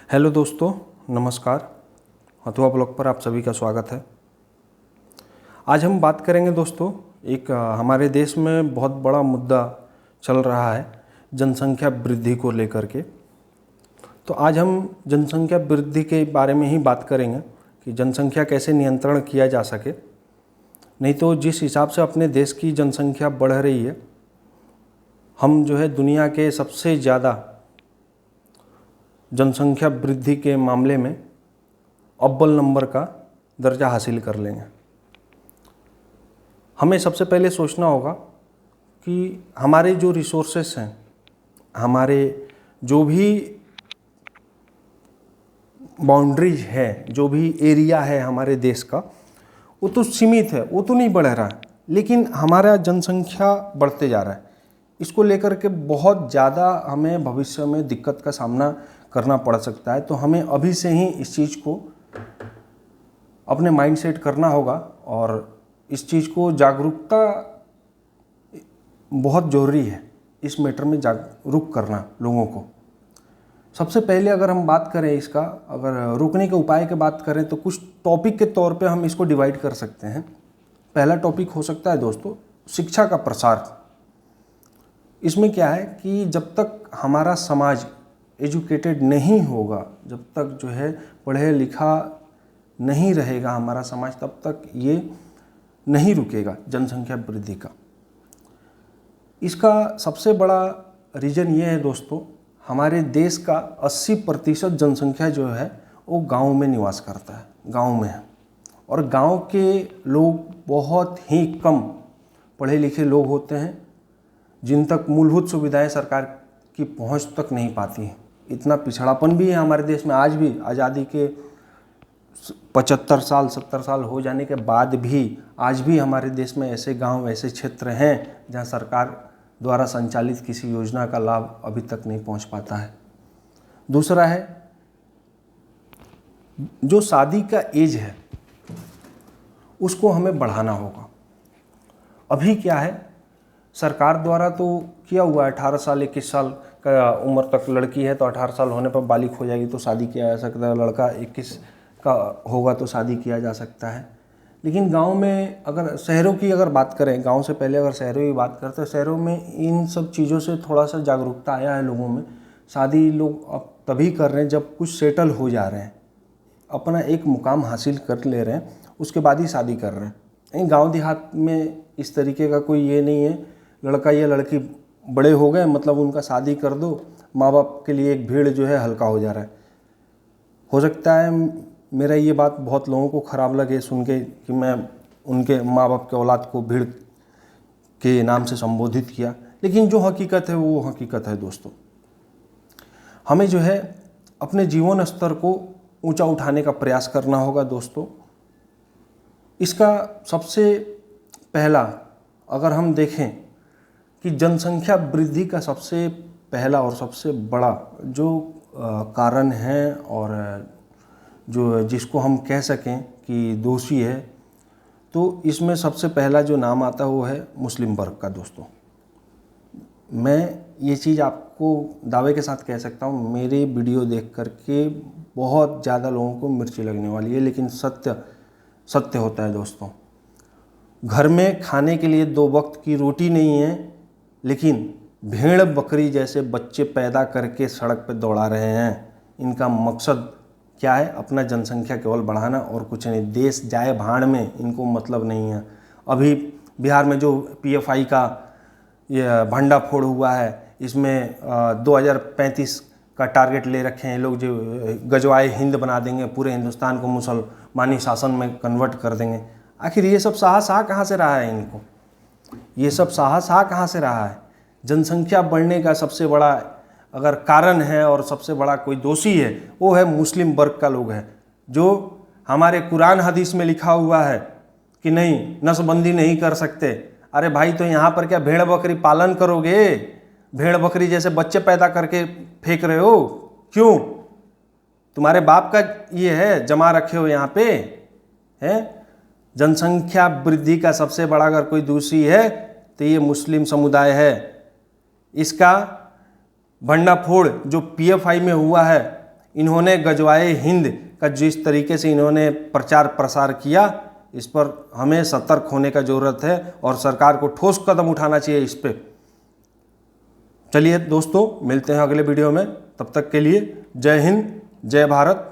Hello दोस्तों, नमस्कार। Hathua blog पर आप सभी का स्वागत है। आज हम बात करेंगे दोस्तों, एक हमारे देश में बहुत बड़ा मुद्दा चल रहा है जनसंख्या वृद्धि को लेकर के। तो आज हम जनसंख्या वृद्धि के बारे में ही बात करेंगे कि जनसंख्या कैसे नियंत्रण किया जा सके। नहीं तो जिस हिसाब से अपने देश की जनसंख्या बढ़ रही है, हम जो है दुनिया के सबसे ज़्यादा जनसंख्या वृद्धि के मामले में अव्वल नंबर का दर्जा हासिल कर लेंगे। हमें सबसे पहले सोचना होगा कि हमारे जो रिसोर्सेस हैं, हमारे जो भी बाउंड्रीज है, जो भी एरिया है हमारे देश का, वो तो सीमित है, वो तो नहीं बढ़ रहा है, लेकिन हमारा जनसंख्या बढ़ते जा रहा है। इसको लेकर के बहुत ज़्यादा हमें भविष्य में दिक्कत का सामना करना पड़ सकता है। तो हमें अभी से ही इस चीज़ को अपने माइंड सेट करना होगा और इस चीज़ को जागरूकता बहुत ज़रूरी है। इस मैटर में जागरूक करना लोगों को। सबसे पहले अगर हम बात करें इसका, अगर रोकने के उपाय की बात करें तो कुछ टॉपिक के तौर पे हम इसको डिवाइड कर सकते हैं। पहला टॉपिक हो सकता है दोस्तों, शिक्षा का प्रसार। इसमें क्या है कि जब तक हमारा समाज एजुकेटेड नहीं होगा, जब तक जो है पढ़े लिखा नहीं रहेगा हमारा समाज, तब तक ये नहीं रुकेगा जनसंख्या वृद्धि का। इसका सबसे बड़ा रीज़न ये है दोस्तों, हमारे देश का 80% जनसंख्या जो है वो गांव में निवास करता है, गांव में है। और गांव के लोग बहुत ही कम पढ़े लिखे लोग होते हैं, जिन तक मूलभूत सुविधाएं सरकार की पहुंच तक नहीं पाती हैं। इतना पिछड़ापन भी है हमारे देश में आज भी। आज़ादी के 75 साल 70 साल हो जाने के बाद भी आज भी हमारे देश में ऐसे गांव, ऐसे क्षेत्र हैं जहां सरकार द्वारा संचालित किसी योजना का लाभ अभी तक नहीं पहुंच पाता है। दूसरा है जो शादी का एज है, उसको हमें बढ़ाना होगा। अभी क्या है, सरकार द्वारा तो किया हुआ है 18 साल 21 साल का उम्र तक लड़की है तो 18 साल होने पर बालिग हो जाएगी तो शादी किया जा सकता है, लड़का 21 का होगा तो शादी किया जा सकता है। लेकिन गांव में, अगर शहरों की अगर बात करें, गांव से पहले अगर शहरों की बात करते हैं, शहरों में इन सब चीज़ों से थोड़ा सा जागरूकता आया है लोगों में। शादी लोग अब तभी कर रहे हैं जब कुछ सेटल हो जा रहे हैं, अपना एक मुकाम हासिल कर ले रहे हैं, उसके बाद ही शादी कर रहे हैं। गाँव देहात में इस तरीके का कोई ये नहीं है, लड़का या लड़की बड़े हो गए मतलब उनका शादी कर दो, माँ बाप के लिए एक भीड़ जो है हल्का हो जा रहा है। हो सकता है मेरा ये बात बहुत लोगों को ख़राब लगे सुन के कि मैं उनके माँ बाप के औलाद को भीड़ के नाम से संबोधित किया, लेकिन जो हकीकत है वो हकीकत है दोस्तों। हमें जो है अपने जीवन स्तर को ऊंचा उठाने का प्रयास करना होगा दोस्तों। इसका सबसे पहला, अगर हम देखें कि जनसंख्या वृद्धि का सबसे पहला और सबसे बड़ा जो कारण है और जो जिसको हम कह सकें कि दोषी है, तो इसमें सबसे पहला जो नाम आता है वो है मुस्लिम वर्ग का दोस्तों। मैं ये चीज़ आपको दावे के साथ कह सकता हूँ, मेरे वीडियो देख करके बहुत ज़्यादा लोगों को मिर्ची लगने वाली है, लेकिन सत्य होता है दोस्तों। घर में खाने के लिए 2 वक्त की रोटी नहीं है, लेकिन भेड़ बकरी जैसे बच्चे पैदा करके सड़क पर दौड़ा रहे हैं। इनका मकसद क्या है? अपना जनसंख्या केवल बढ़ाना और कुछ नहीं। देश जाए भाड़ में, इनको मतलब नहीं है। अभी बिहार में जो PFI का ये भंडाफोड़ हुआ है, इसमें 2035 का टारगेट ले रखे हैं लोग, जो गजवाए हिंद बना देंगे, पूरे हिंदुस्तान को मुसलमानी शासन में कन्वर्ट कर देंगे। आखिर ये सब साहस कहाँ से रहा है इनको? ये सब साहस कहाँ से रहा है? जनसंख्या बढ़ने का सबसे बड़ा अगर कारण है और सबसे बड़ा कोई दोषी है, वो है मुस्लिम वर्ग का लोग है। जो हमारे कुरान हदीस में लिखा हुआ है कि नहीं, नस्लबंदी नहीं कर सकते। अरे भाई, तो यहाँ पर क्या भेड़ बकरी पालन करोगे? भेड़ बकरी जैसे बच्चे पैदा करके फेंक रहे हो, क्यों? तुम्हारे बाप का ये है, जमा रखे हो यहाँ पे है। जनसंख्या वृद्धि का सबसे बड़ा अगर कोई दोषी है तो ये मुस्लिम समुदाय है। इसका भंडाफोड़ जो PFI में हुआ है, इन्होंने गजवाए हिंद का जिस तरीके से इन्होंने प्रचार प्रसार किया, इस पर हमें सतर्क होने का ज़रूरत है और सरकार को ठोस कदम उठाना चाहिए इस पे। चलिए दोस्तों, मिलते हैं अगले वीडियो में। तब तक के लिए जय हिंद, जय भारत।